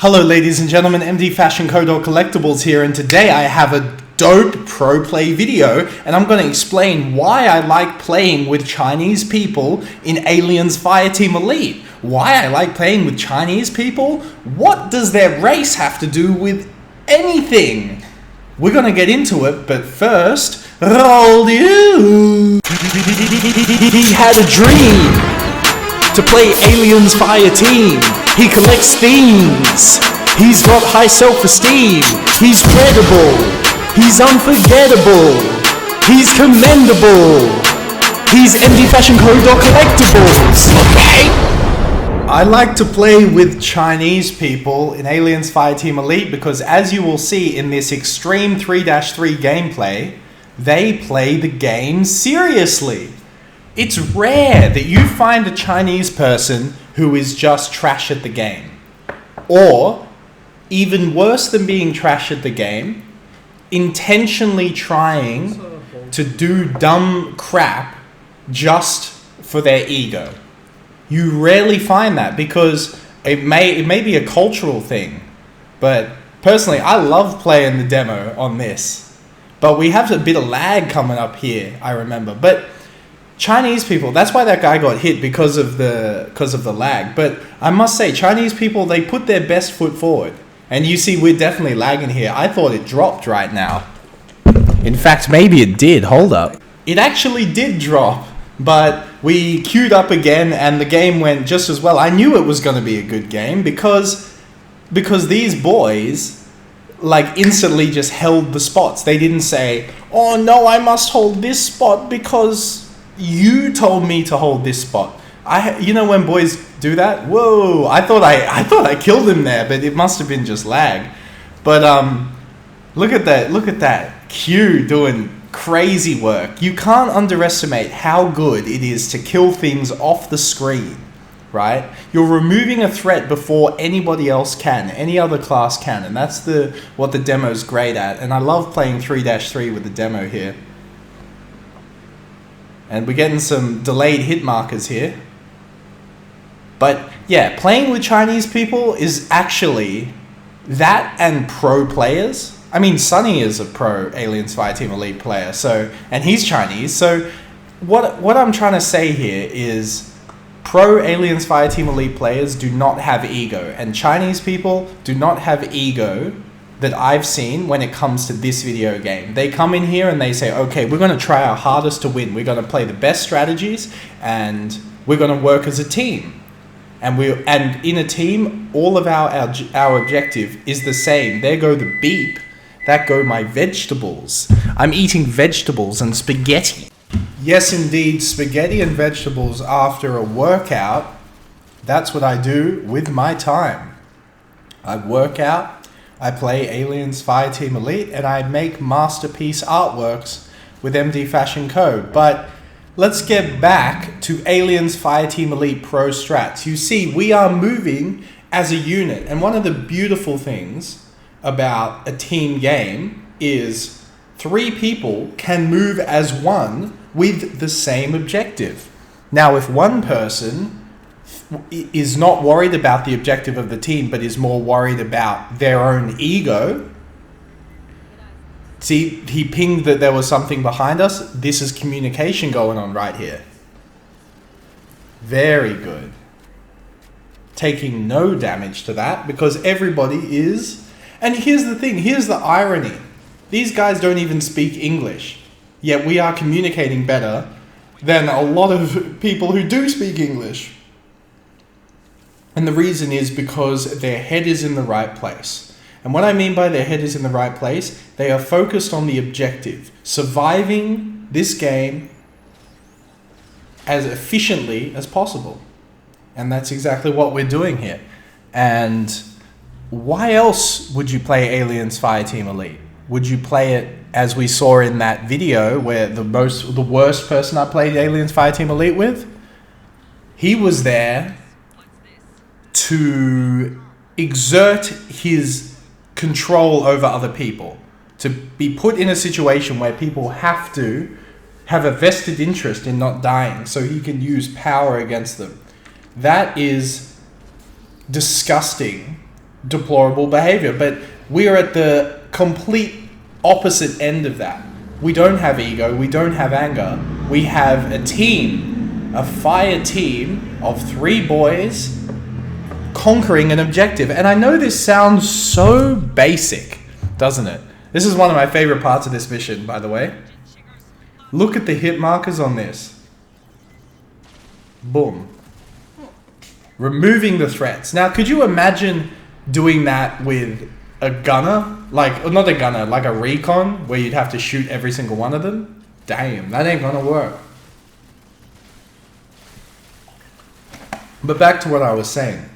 Hello ladies and gentlemen, MD Fashion Code or Collectibles here, and today I have a dope pro play video and I'm going to explain why I like playing with Chinese people in Aliens Fireteam Elite. Why I like playing with Chinese people? What does their race have to do with anything? We're going to get into it, but first, roll you! He had a dream to play Aliens Fireteam. He collects themes. He's got high self-esteem. He's credible. He's unforgettable. He's commendable. He's MD Fashion Code or Collectibles. Okay? I like to play with Chinese people in Aliens Fireteam Elite because, as you will see in this Extreme 3-3 gameplay, they play the game seriously. It's rare that you find a Chinese person who is just trash at the game. Or, even worse than being trash at the game, intentionally trying to do dumb crap just for their ego. You rarely find that because it may be a cultural thing. But personally, I love playing the demo on this. But we have a bit of lag coming up here, I remember. But Chinese people, that's why that guy got hit, because of the lag. But I must say, Chinese people, they put their best foot forward. And you see, we're definitely lagging here. I thought it dropped right now. In fact, maybe it did. Hold up. It actually did drop, but we queued up again and the game went just as well. I knew it was going to be a good game because these boys like instantly just held the spots. They didn't say, "Oh no, I must hold this spot because you told me to hold this spot." You know when boys do that? Whoa! I thought I killed him there, but it must have been just lag. But look at that! Look at that! Q doing crazy work. You can't underestimate how good it is to kill things off the screen, right? You're removing a threat before anybody else can, any other class can, and that's what the demo's great at. And I love playing 3-3 with the demo here. And we're getting some delayed hit markers here. But yeah, playing with Chinese people is actually that, and pro players. I mean, Sunny is a pro Aliens Fireteam Elite player, and he's Chinese. So what I'm trying to say here is pro Aliens Fireteam Elite players do not have ego, and Chinese people do not have ego that I've seen when it comes to this video game. They come in here and they say, okay, we're going to try our hardest to win. We're going to play the best strategies and we're going to work as a team. And in a team, all of our objective is the same. There go the beep. That go my vegetables. I'm eating vegetables and spaghetti. Yes, indeed, spaghetti and vegetables after a workout. That's what I do with my time. I work out. I play Aliens Fireteam Elite, and I make masterpiece artworks with MD Fashion Code. But let's get back to Aliens Fireteam Elite Pro Strats. You see, we are moving as a unit, and one of the beautiful things about a team game is 3 people can move as one with the same objective. Now, if one person is not worried about the objective of the team, but is more worried about their own ego. See, he pinged that there was something behind us. This is communication going on right here. Very good. Taking no damage to that because everybody is... And here's the thing, here's the irony. These guys don't even speak English, yet we are communicating better than a lot of people who do speak English. And the reason is because their head is in the right place. And what I mean by their head is in the right place, they are focused on the objective, surviving this game as efficiently as possible. And that's exactly what we're doing here. And why else would you play Aliens Fireteam Elite? Would you play it as we saw in that video where the worst person I played Aliens Fireteam Elite with? He was there to exert his control over other people, to be put in a situation where people have to have a vested interest in not dying so he can use power against them. That is disgusting deplorable behavior. But we are at the complete opposite end of that. We don't have ego, we don't have anger. We have a team, a fire team of 3 boys conquering an objective. And I know this sounds so basic, doesn't it? This is one of my favorite parts of this mission, by the way. Look at the hit markers on this. Boom. Removing the threats. Now, could you imagine doing that with a gunner? Like, not a gunner, like a recon, where you'd have to shoot every single one of them? Damn, that ain't gonna work. But back to what I was saying.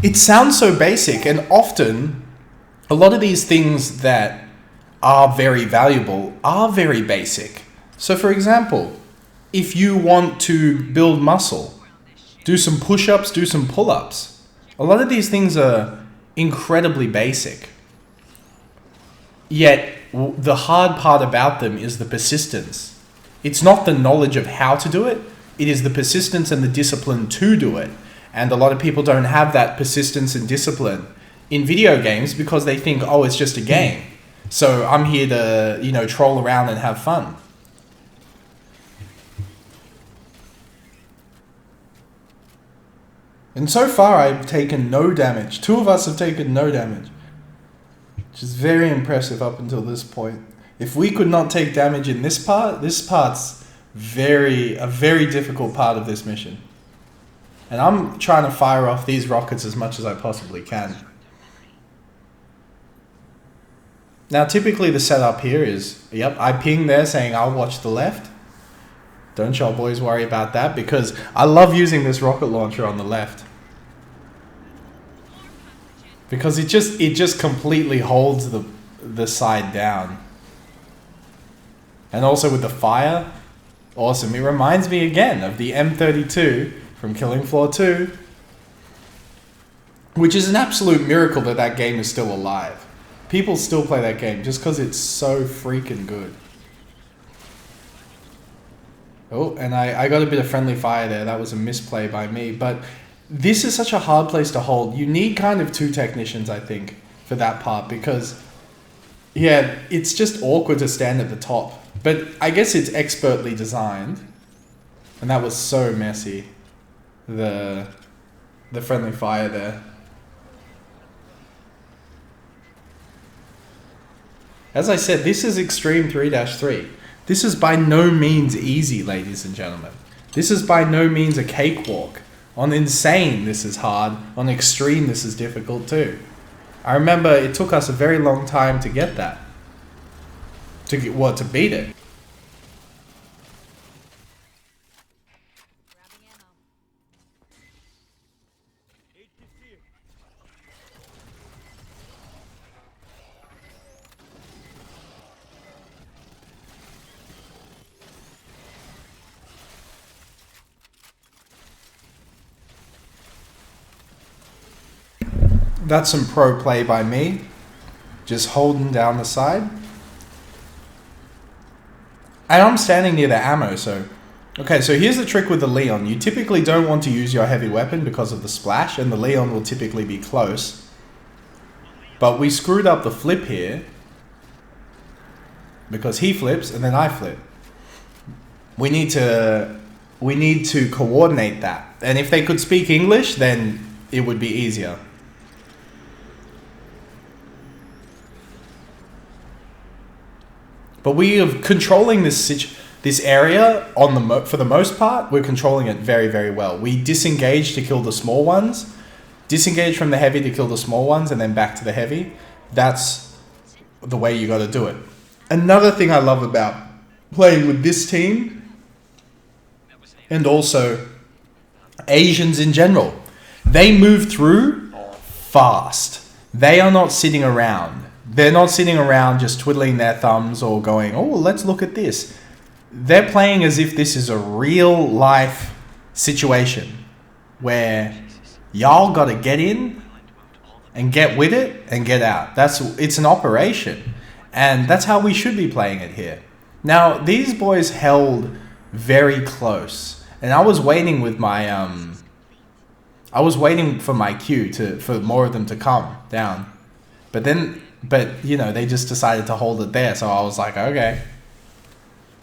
It sounds so basic, and often, a lot of these things that are very valuable are very basic. So for example, if you want to build muscle, do some push-ups, do some pull-ups. A lot of these things are incredibly basic. Yet, the hard part about them is the persistence. It's not the knowledge of how to do it, it is the persistence and the discipline to do it. And a lot of people don't have that persistence and discipline in video games because they think, oh, it's just a game. So I'm here to, troll around and have fun. And so far I've taken no damage. 2 of us have taken no damage, which is very impressive up until this point. If we could not take damage in this part's a very difficult part of this mission. And I'm trying to fire off these rockets as much as I possibly can. Now, typically the setup here is, I ping there saying I'll watch the left. Don't y'all boys worry about that, because I love using this rocket launcher on the left. Because it just completely holds the side down. And also with the fire, awesome. It reminds me again of the M32 from Killing Floor 2, which is an absolute miracle that game is still alive. People still play that game just because it's so freaking good. Oh, and I got a bit of friendly fire there. That was a misplay by me. But this is such a hard place to hold. You need kind of 2 technicians, I think, for that part. Because, it's just awkward to stand at the top. But I guess it's expertly designed. And that was so messy. The friendly fire there. As I said, this is Extreme 3-3. This is by no means easy, ladies and gentlemen. This is by no means a cakewalk. On Insane, this is hard. On Extreme, this is difficult too. I remember it took us a very long time to get that. To beat it. That's some pro play by me. Just holding down the side. And I'm standing near the ammo, so... Okay, so here's the trick with the Leon. You typically don't want to use your heavy weapon because of the splash, and the Leon will typically be close. But we screwed up the flip here. Because he flips, and then I flip. We need to coordinate that. And if they could speak English, then it would be easier. But we are controlling this area for the most part. We're controlling it very, very well. We disengage to kill the small ones, disengage from the heavy to kill the small ones, and then back to the heavy. That's the way you got to do it. Another thing I love about playing with this team, and also Asians in general, they move through fast. They are not sitting around. They're not sitting around just twiddling their thumbs or going, oh, let's look at this. They're playing as if this is a real life situation where y'all got to get in and get with it and get out. It's an operation. And that's how we should be playing it here. Now, these boys held very close. And I was waiting with my I was waiting for my cue for more of them to come down. But you know, they just decided to hold it there. So I was like, okay.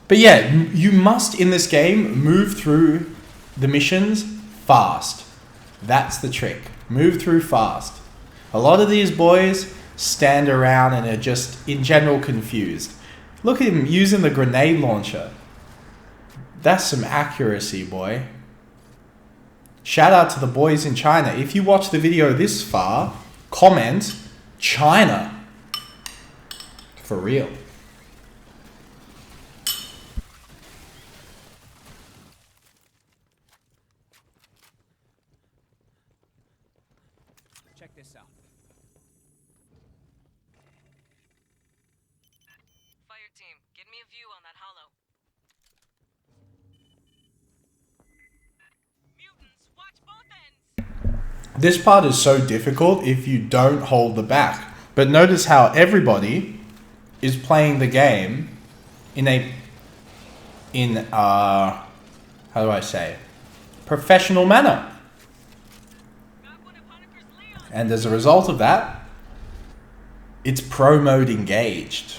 But yeah, you must in this game move through the missions fast. That's the trick. Move through fast. A lot of these boys stand around and are just in general confused. Look at him using the grenade launcher. That's some accuracy, boy. Shout out to the boys in China. If you watch the video this far, comment China. For real. Check this out. Fireteam, get me a view on that hollow. Mutants, watch both ends! This part is so difficult if you don't hold the back. But notice how everybody is playing the game in how do I say, professional manner. And as a result of that, it's pro mode engaged.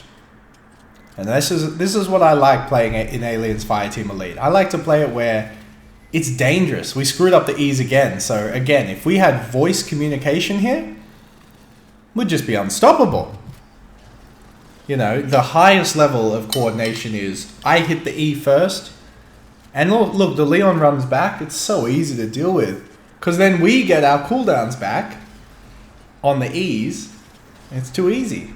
And this is what I like playing in Aliens Fireteam Elite. I like to play it where it's dangerous. We screwed up the E's again. So again, if we had voice communication here, we'd just be unstoppable. You know, the highest level of coordination is I hit the E first. And look, the Leon runs back. It's so easy to deal with. Because then we get our cooldowns back on the E's. It's too easy.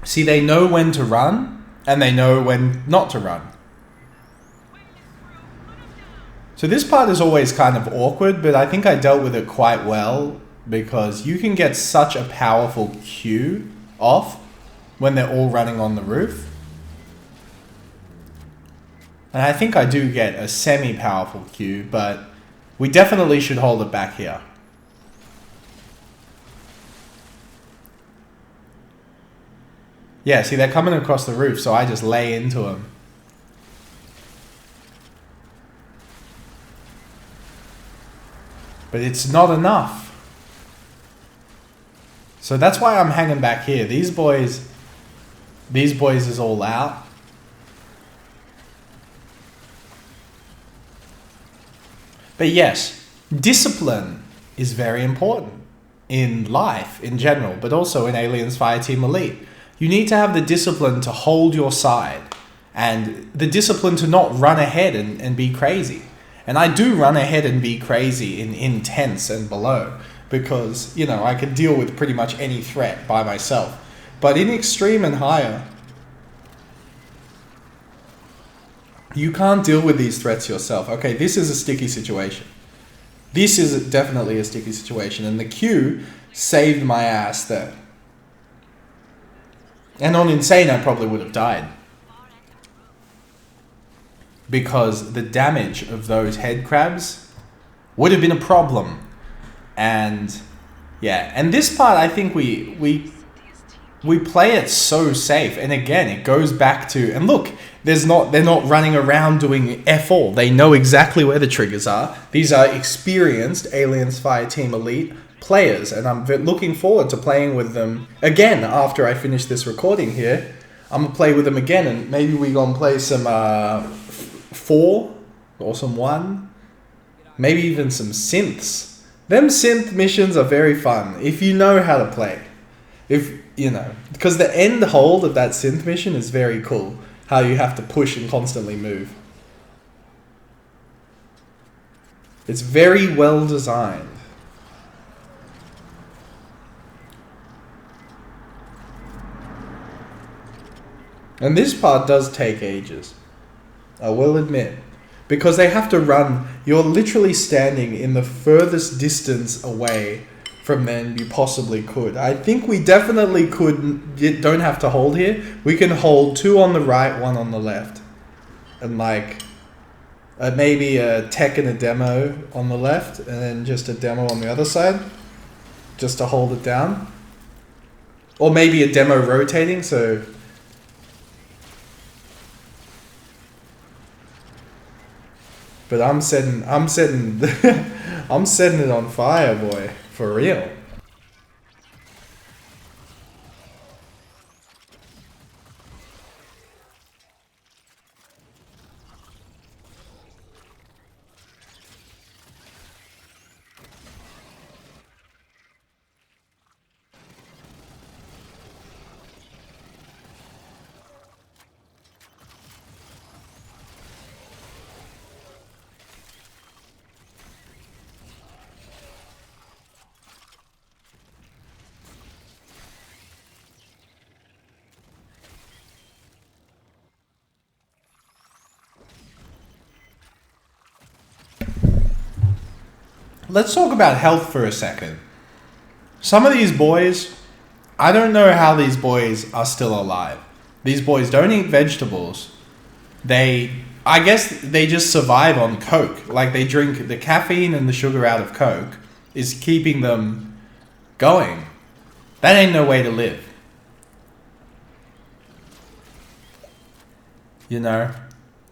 See, they know when to run, and they know when not to run. So this part is always kind of awkward, but I think I dealt with it quite well, because you can get such a powerful cue off when they're all running on the roof. And I think I do get a semi-powerful cue, but we definitely should hold it back here. Yeah, see, they're coming across the roof, so I just lay into them. But it's not enough. So that's why I'm hanging back here. These boys is all out. But yes, discipline is very important in life in general, but also in Aliens Fireteam Elite. You need to have the discipline to hold your side and the discipline to not run ahead and be crazy. And I do run ahead and be crazy in intense and below because, you know, I can deal with pretty much any threat by myself. But in extreme and higher, you can't deal with these threats yourself. Okay, this is a sticky situation. This is definitely a sticky situation. And the Q saved my ass there. And on Insane, I probably would have died. Because the damage of those head crabs would have been a problem. And yeah, and this part, I think we play it so safe. And again, it goes back to, and look, they're not running around doing F all. They know exactly where the triggers are. These are experienced Aliens Fireteam Elite players, and I'm looking forward to playing with them again after I finish this recording here. I'm gonna play with them again, and maybe we gonna play some 4 or some 1, maybe even some synths. Them synth missions are very fun if you know how to play. If you know, because the end hold of that synth mission is very cool. How you have to push and constantly move. It's very well designed. And this part does take ages, I will admit. Because they have to run, you're literally standing in the furthest distance away from them you possibly could. I think we definitely don't have to hold here. We can hold 2 on the right, 1 on the left. And like, maybe a tech and a demo on the left, and then just a demo on the other side, just to hold it down. Or maybe a demo rotating, so... But I'm setting I'm setting it on fire, boy. For real. Let's talk about health for a second. Some of these boys, I don't know how these boys are still alive. These boys don't eat vegetables. I guess they just survive on Coke. Like they drink the caffeine and the sugar out of Coke is keeping them going. That ain't no way to live. You know?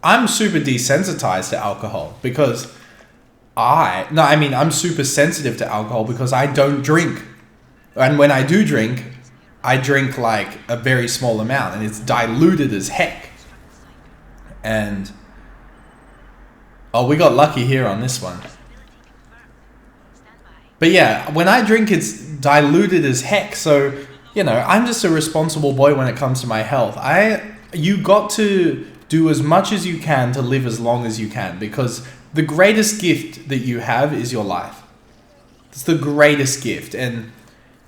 I'm super desensitized to alcohol because I'm super sensitive to alcohol because I don't drink. And when I do drink, I drink like a very small amount and it's diluted as heck. And, oh, we got lucky here on this one. But yeah, when I drink, it's diluted as heck. So, you know, I'm just a responsible boy when it comes to my health. You got to do as much as you can to live as long as you can because the greatest gift that you have is your life. It's the greatest gift. And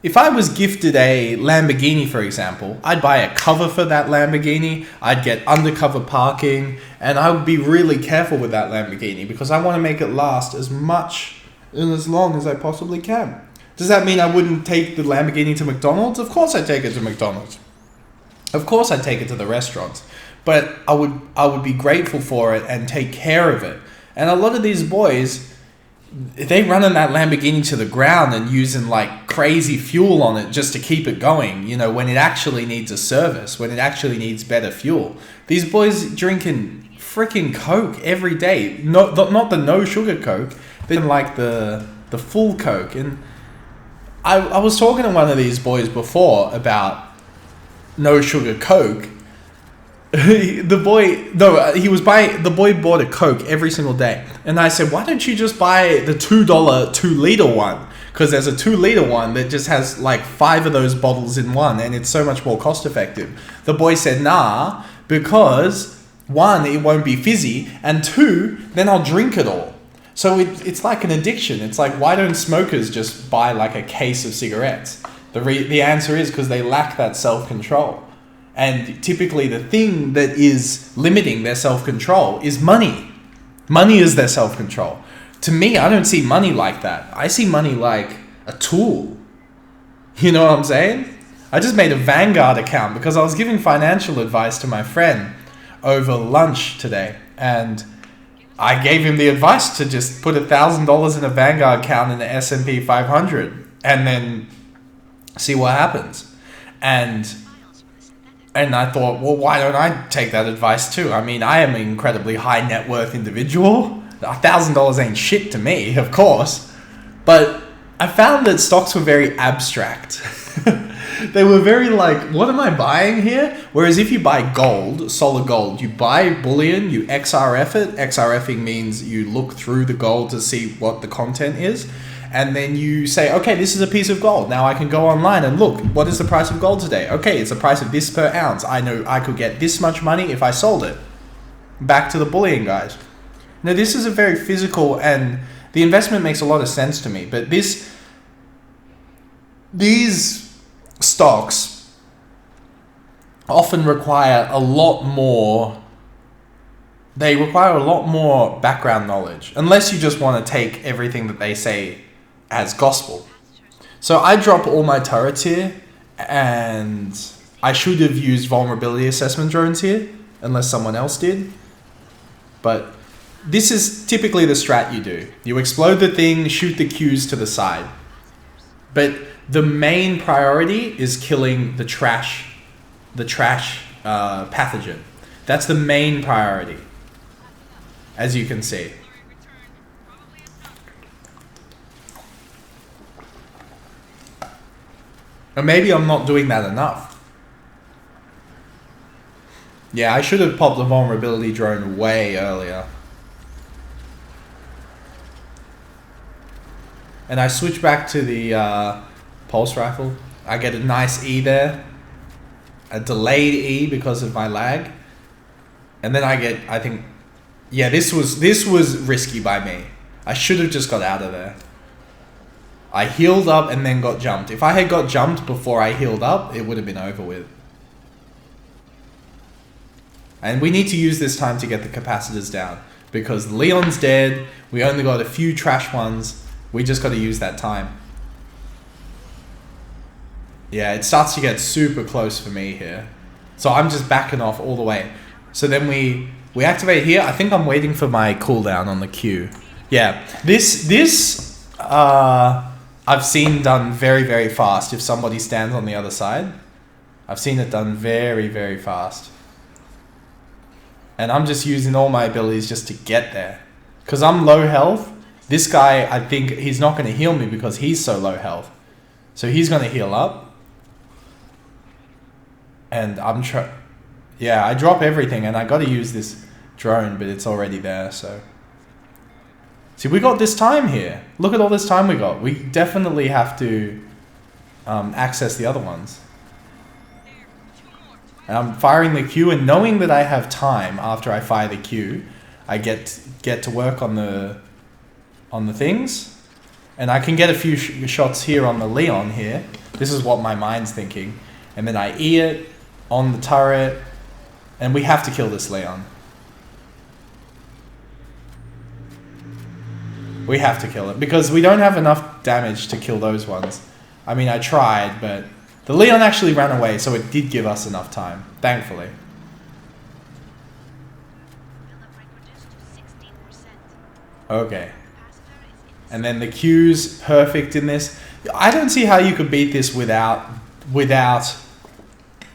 if I was gifted a Lamborghini, for example, I'd buy a cover for that Lamborghini. I'd get undercover parking. And I would be really careful with that Lamborghini because I want to make it last as much and as long as I possibly can. Does that mean I wouldn't take the Lamborghini to McDonald's? Of course I'd take it to McDonald's. Of course I'd take it to the restaurants. But I would be grateful for it and take care of it. And a lot of these boys, they running that Lamborghini to the ground and using like crazy fuel on it just to keep it going, you know, when it actually needs a service, when it actually needs better fuel. These boys drinking freaking Coke every day. Not the no sugar Coke, they're like the full Coke. And I was talking to one of these boys before about no sugar Coke. The boy bought a Coke every single day. And I said, why don't you just buy the $2 2-liter one? Because there's a 2-liter one that just has like 5 of those bottles in one and it's so much more cost effective. The boy said, nah, because 1, it won't be fizzy, and 2, then I'll drink it all. So it's like an addiction. It's like, why don't smokers just buy like a case of cigarettes? The answer is because they lack that self-control. And typically the thing that is limiting their self-control is money. Money is their self-control. To me, I don't see money like that. I see money like a tool. You know what I'm saying? I just made a Vanguard account because I was giving financial advice to my friend over lunch today. And I gave him the advice to just put $1,000 in a Vanguard account in the S&P 500 and then see what happens. And I thought, well, why don't I take that advice too? I mean, I am an incredibly high net worth individual. $1,000 ain't shit to me, of course. But I found that stocks were very abstract. They were very like, what am I buying here? Whereas if you buy gold, solid gold, you buy bullion, you XRF it. XRFing means you look through the gold to see what the content is. And then you say, okay, this is a piece of gold. Now I can go online and look, what is the price of gold today? Okay, it's the price of this per ounce. I know I could get this much money if I sold it. Back to the bullion guys. Now this is a very physical, and the investment makes a lot of sense to me. But these stocks often require a lot more. They require a lot more background knowledge, unless you just want to take everything that they say as gospel. So I drop all my turrets here, and I should have used vulnerability assessment drones here, unless someone else did. But this is typically the strat you do. You explode the thing, shoot the Qs to the side. But the main priority is killing the trash pathogen. That's the main priority, as you can see. Or maybe I'm not doing that enough. Yeah, I should have popped the vulnerability drone way earlier. And I switch back to the pulse rifle. I get a nice E there. A delayed E because of my lag. And then I get, I think, yeah, this was risky by me. I should have just got out of there. I healed up and then got jumped. If I had got jumped before I healed up, it would have been over with. And we need to use this time to get the capacitors down. Because Leon's dead. We only got a few trash ones. We just got to use that time. Yeah, it starts to get super close for me here. So I'm just backing off all the way. So then we activate here. I think I'm waiting for my cooldown on the Q. Yeah, this I've seen done very, very fast if somebody stands on the other side. I've seen it done very, very fast. And I'm just using all my abilities just to get there. Because I'm low health. This guy, I think he's not going to heal me because he's so low health. So he's going to heal up. And yeah, I drop everything and I got to use this drone, but it's already there, so. See, we got this time here. Look at all this time we got. We definitely have to access the other ones. And I'm firing the Q, and knowing that I have time after I fire the Q, I get to work on the things, and I can get a few shots here on the Leon here. This is what my mind's thinking, and then I E it on the turret, and we have to kill this Leon. We have to kill it because we don't have enough damage to kill those ones. I mean, I tried, but the Leon actually ran away, so it did give us enough time, thankfully. Okay. And then the Q's perfect in this. I don't see how you could beat this without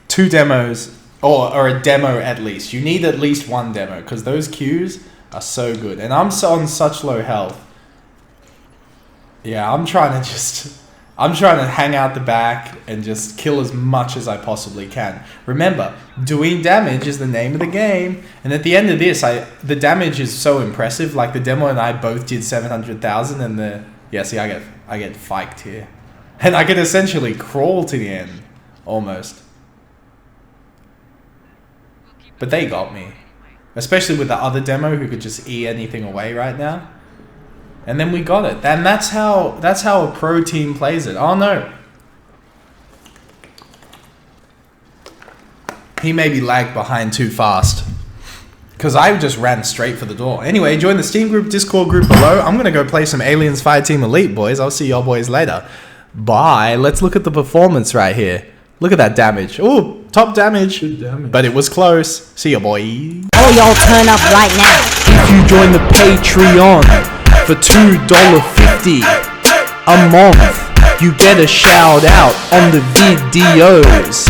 two demos or a demo at least. You need at least one demo because those Q's are so good. And I'm on such low health. Yeah, I'm trying to hang out the back and just kill as much as I possibly can. Remember, doing damage is the name of the game. And at the end of this, the damage is so impressive. Like the demo and I both did 700,000, and see, I get fiked here, and I can essentially crawl to the end, almost. But they got me, especially with the other demo who could just E anything away right now. And then we got it. And that's how a pro team plays it. Oh no. He maybe lagged behind too fast. Because I just ran straight for the door. Anyway, join the Steam group, Discord group below. I'm going to go play some Aliens Fireteam Elite, boys. I'll see y'all boys later. Bye. Let's look at the performance right here. Look at that damage. Ooh, top damage. Good damage. But it was close. See ya, boy. Oh, y'all turn up right now. If you join the Patreon for $2.50 a month, you get a shout out on the videos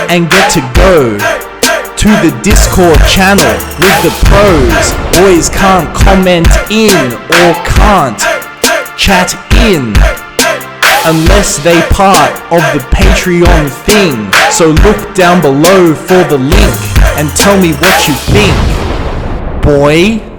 and get to go to the Discord channel with the pros. Boys can't comment in or can't chat in unless they part of the Patreon thing. So look down below for the link and tell me what you think, boy.